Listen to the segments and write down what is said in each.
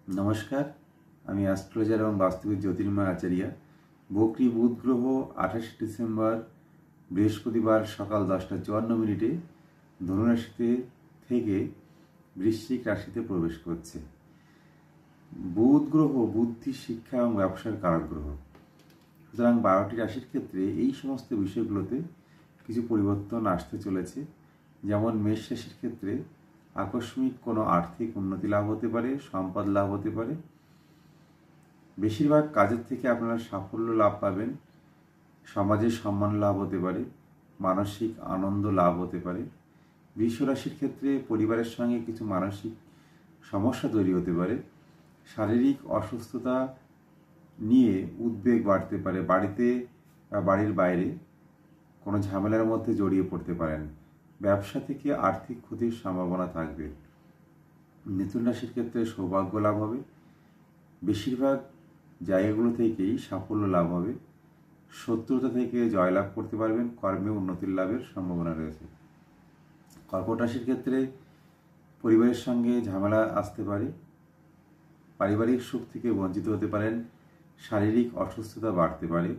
নমস্কার, আমি অ্যাস্ট্রোলজার এবং বাস্তবিক জ্যোতির্ময় আচার্য। বকরি বুধ গ্রহ 28 ডিসেম্বর বৃহস্পতিবার সকাল 10:54 ধনু রাশিতে থেকে বৃশ্চিক রাশিতে প্রবেশ করছে। বুধ গ্রহ বুদ্ধি, শিক্ষা এবং ব্যবসার কারক গ্রহ। সুতরাং 12টি রাশির ক্ষেত্রে এই সমস্ত বিষয়গুলোতে কিছু পরিবর্তন আসতে চলেছে। যেমন মেষ রাশির ক্ষেত্রে আকস্মিক কোনো আর্থিক উন্নতি লাভ হতে পারে, সম্পদ লাভ হতে পারে। বেশিরভাগ কাজের থেকে আপনারা সাফল্য লাভ পাবেন, সমাজে সম্মান লাভ হতে পারে, মানসিক আনন্দ লাভ হতে পারে। বৃষ রাশির ক্ষেত্রে পরিবারের সঙ্গে কিছু মানসিক সমস্যা তৈরি হতে পারে। শারীরিক অসুস্থতা নিয়ে উদ্বেগ বাড়তে পারে, বাড়িতে বা বাড়ির বাইরে কোনো ঝামেলার মধ্যে জড়িয়ে পড়তে পারেন। ব্যবসা থেকে আর্থিক ক্ষতির সম্ভাবনা থাকবে। মিথুন রাশির ক্ষেত্রে সৌভাগ্য লাভ হবে, বেশিরভাগ জায়গাগুলো থেকেই সাফল্য লাভ হবে। শত্রুতা থেকে জয়লাভ করতে পারবেন, কর্মে উন্নতির লাভের সম্ভাবনা রয়েছে। কর্কট রাশির ক্ষেত্রে পরিবারের সঙ্গে ঝামেলা আসতে পারে, পারিবারিক সুখ থেকে বঞ্চিত হতে পারেন, শারীরিক অসুস্থতা বাড়তে পারে,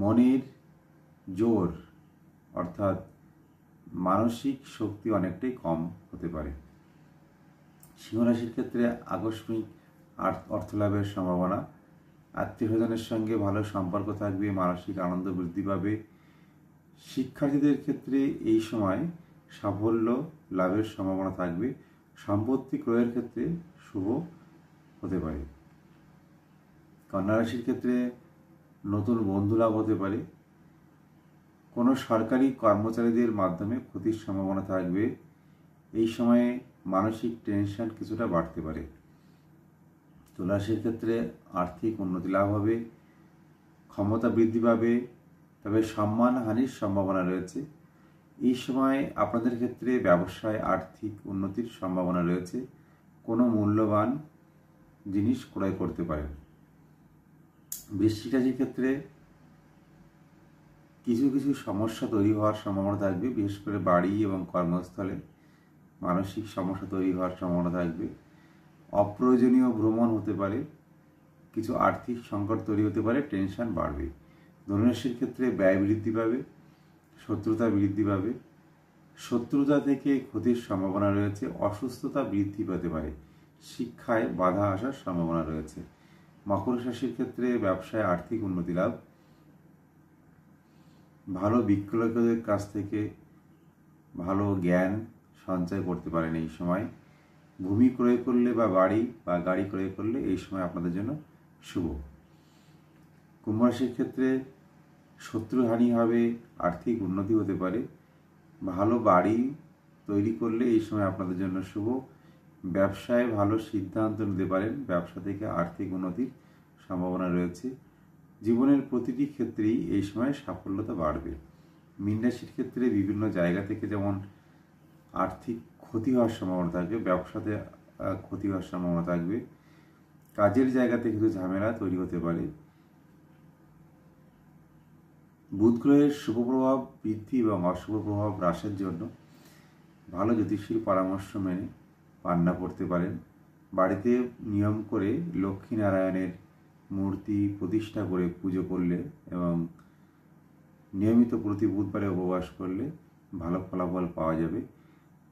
মনের জোর অর্থাৎ মানসিক শক্তি অনেকটাই কম হতে পারে। সিংহ রাশির ক্ষেত্রে আকস্মিক অর্থলাভের সম্ভাবনা, আত্মীয়স্বজনের সঙ্গে ভালো সম্পর্ক থাকবে, মানসিক আনন্দ বৃদ্ধি পাবে। শিক্ষার্থীদের ক্ষেত্রে এই সময় সাফল্য লাভের সম্ভাবনা থাকবে, সম্পত্তি ক্রয়ের ক্ষেত্রে শুভ হতে পারে। কন্যা রাশির ক্ষেত্রে নতুন বন্ধু লাভ হতে পারে, কোনো সরকারি কর্মচারীদের মাধ্যমে ক্ষতির সম্ভাবনা থাকবে। এই সময়ে মানসিক টেনশন কিছুটা বাড়তে পারে। তুলা রাশির ক্ষেত্রে আর্থিক উন্নতি লাভ হবে, ক্ষমতা বৃদ্ধি পাবে, তবে সম্মানহানির সম্ভাবনা রয়েছে। এই সময় আপনাদের ক্ষেত্রে ব্যবসায় আর্থিক উন্নতির সম্ভাবনা রয়েছে, কোনো মূল্যবান জিনিস ক্রয় করতে পারেন। বৃশ্চিক রাশির ক্ষেত্রে কিছু কিছু সমস্যা তৈরি হওয়ার সম্ভাবনা থাকবে, বিশেষ করে বাড়ি এবং কর্মস্থলে মানসিক সমস্যা তৈরি হওয়ার সম্ভাবনা থাকবে। অপ্রয়োজনীয় ভ্রমণ হতে পারে, কিছু আর্থিক সংকট তৈরি হতে পারে, টেনশন বাড়বে। ধনু রাশির ক্ষেত্রে ব্যয় বৃদ্ধি পাবে, শত্রুতা বৃদ্ধি পাবে, শত্রুতা থেকে ক্ষতির সম্ভাবনা রয়েছে, অসুস্থতা বৃদ্ধি পেতে পারে, শিক্ষায় বাধা আসার সম্ভাবনা রয়েছে। মকর রাশির ক্ষেত্রে ব্যবসায় আর্থিক উন্নতি লাভ, ভালো বিক্রয়কদের কাছ থেকে ভালো জ্ঞান সঞ্চয় করতে পারেন। এই সময় ভূমি ক্রয় করলে বা বাড়ি বা গাড়ি ক্রয় করলে এই সময় আপনাদের জন্য শুভ। কুম্ভ রাশির ক্ষেত্রে শত্রুহানি হবে, আর্থিক উন্নতি হতে পারে, ভালো বাড়ি তৈরি করলে এই সময় আপনাদের জন্য শুভ। ব্যবসায় ভালো সিদ্ধান্ত নিতে পারেন, ব্যবসা থেকে আর্থিক উন্নতির সম্ভাবনা রয়েছে। জীবনের প্রতিটি ক্ষেত্রেই এই সময় সাফল্যতা বাড়বে। মীন রাশির ক্ষেত্রে বিভিন্ন জায়গা থেকে যেমন আর্থিক ক্ষতি হওয়ার সম্ভাবনা থাকবে, ব্যবসাতে ক্ষতি হওয়ার সম্ভাবনা থাকবে, কাজের জায়গাতে কিছু ঝামেলা তৈরি হতে পারে। বুধ গ্রহের শুভ প্রভাব বৃদ্ধি এবং অশুভ প্রভাব হ্রাসের জন্য ভালো জ্যোতিষীর পরামর্শ মেনে পান্না পড়তে পারেন। বাড়িতে নিয়ম করে লক্ষ্মীনারায়ণের মূর্তি প্রতিষ্ঠা করে পুজো করলে এবং নিয়মিত প্রতি বুধবারে উপবাস করলে ভালো ফলাফল পাওয়া যাবে।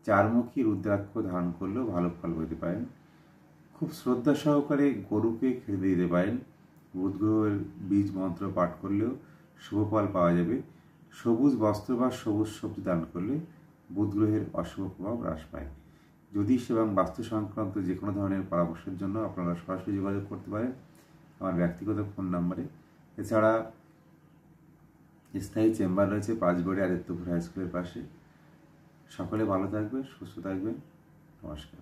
চারমুখী রুদ্রাক্ষ ধারণ করলেও ভালো ফল পেতে পারেন। খুব শ্রদ্ধা সহকারে গরুকে খেতে দিতে পারেন। বুধ গ্রহের বীজ মন্ত্র পাঠ করলেও শুভ ফল পাওয়া যাবে। সবুজ বস্ত্র বা সবুজ সবজি দান করলে বুধ গ্রহের অশুভ প্রভাব হ্রাস পায়। জ্যোতিষ এবং বাস্তু সংক্রান্ত যে কোনো ধরনের পরামর্শের জন্য আপনারা সরাসরি যোগাযোগ করতে পারেন আমার ব্যক্তিগত ফোন নম্বরে। এছাড়া স্থায়ী চেম্বার রয়েছে পাঁচবড়ি আদিত্যপুর হাই স্কুলের পাশে। সকলে ভালো থাকবেন, সুস্থ থাকবেন। নমস্কার।